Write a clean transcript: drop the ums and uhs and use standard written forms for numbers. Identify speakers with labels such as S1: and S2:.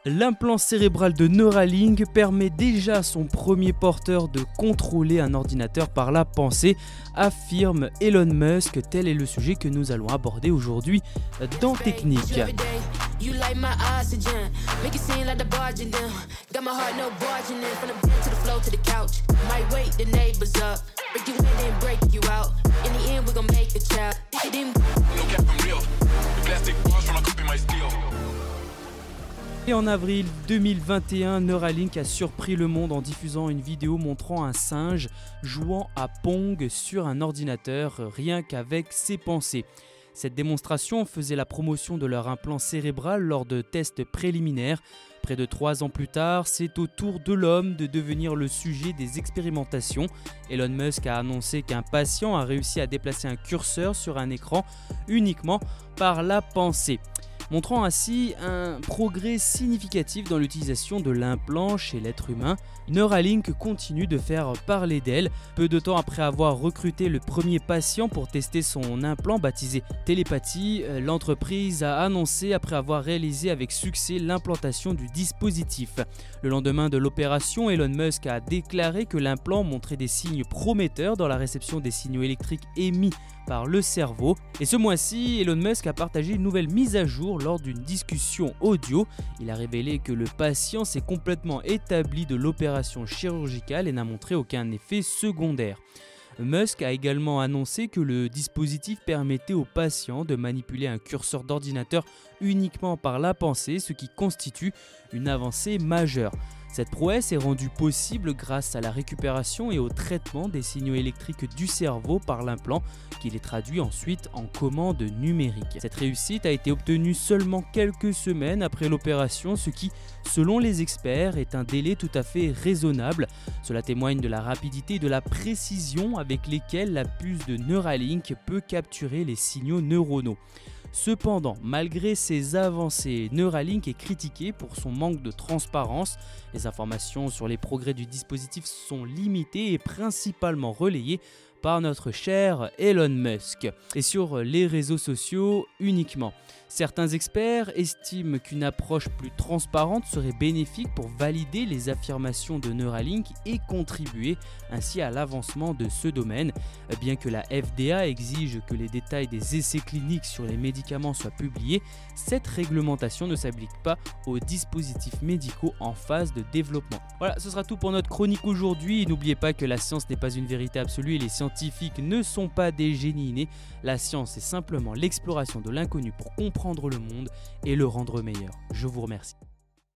S1: L'implant cérébral de Neuralink permet déjà à son premier porteur de contrôler un ordinateur par la pensée, affirme Elon Musk. Tel est le sujet que nous allons aborder aujourd'hui dans Technique. Et en avril 2021, Neuralink a surpris le monde en diffusant une vidéo montrant un singe jouant à Pong sur un ordinateur rien qu'avec ses pensées. Cette démonstration faisait la promotion de leur implant cérébral lors de tests préliminaires. Près de 3 ans plus tard, c'est au tour de l'homme de devenir le sujet des expérimentations. Elon Musk a annoncé qu'un patient a réussi à déplacer un curseur sur un écran uniquement par la pensée, montrant ainsi un progrès significatif dans l'utilisation de l'implant chez l'être humain. Neuralink continue de faire parler d'elle. Peu de temps après avoir recruté le premier patient pour tester son implant baptisé Télépathie, l'entreprise a annoncé après avoir réalisé avec succès l'implantation du dispositif. Le lendemain de l'opération, Elon Musk a déclaré que l'implant montrait des signes prometteurs dans la réception des signaux électriques émis par le cerveau. Et ce mois-ci, Elon Musk a partagé une nouvelle mise à jour lors d'une discussion audio. Il a révélé que le patient s'est complètement établi de l'opération chirurgicale et n'a montré aucun effet secondaire. Musk a également annoncé que le dispositif permettait aux patients de manipuler un curseur d'ordinateur uniquement par la pensée, ce qui constitue une avancée majeure. Cette prouesse est rendue possible grâce à la récupération et au traitement des signaux électriques du cerveau par l'implant, qui les traduit ensuite en commande numérique. Cette réussite a été obtenue seulement quelques semaines après l'opération, ce qui, selon les experts, est un délai tout à fait raisonnable. Cela témoigne de la rapidité et de la précision avec lesquelles la puce de Neuralink peut capturer les signaux neuronaux. Cependant, malgré ces avancées, Neuralink est critiqué pour son manque de transparence. Les informations sur les progrès du dispositif sont limitées et principalement relayées par notre cher Elon Musk, et sur les réseaux sociaux uniquement. Certains experts estiment qu'une approche plus transparente serait bénéfique pour valider les affirmations de Neuralink et contribuer ainsi à l'avancement de ce domaine. Bien que la FDA exige que les détails des essais cliniques sur les médicaments soient publiés, cette réglementation ne s'applique pas aux dispositifs médicaux en phase de développement. Voilà, ce sera tout pour notre chronique aujourd'hui. N'oubliez pas que la science n'est pas une vérité absolue et les scientifiques ne sont pas des génies innés. La science est simplement l'exploration de l'inconnu pour comprendre le monde et le rendre meilleur. Je vous remercie.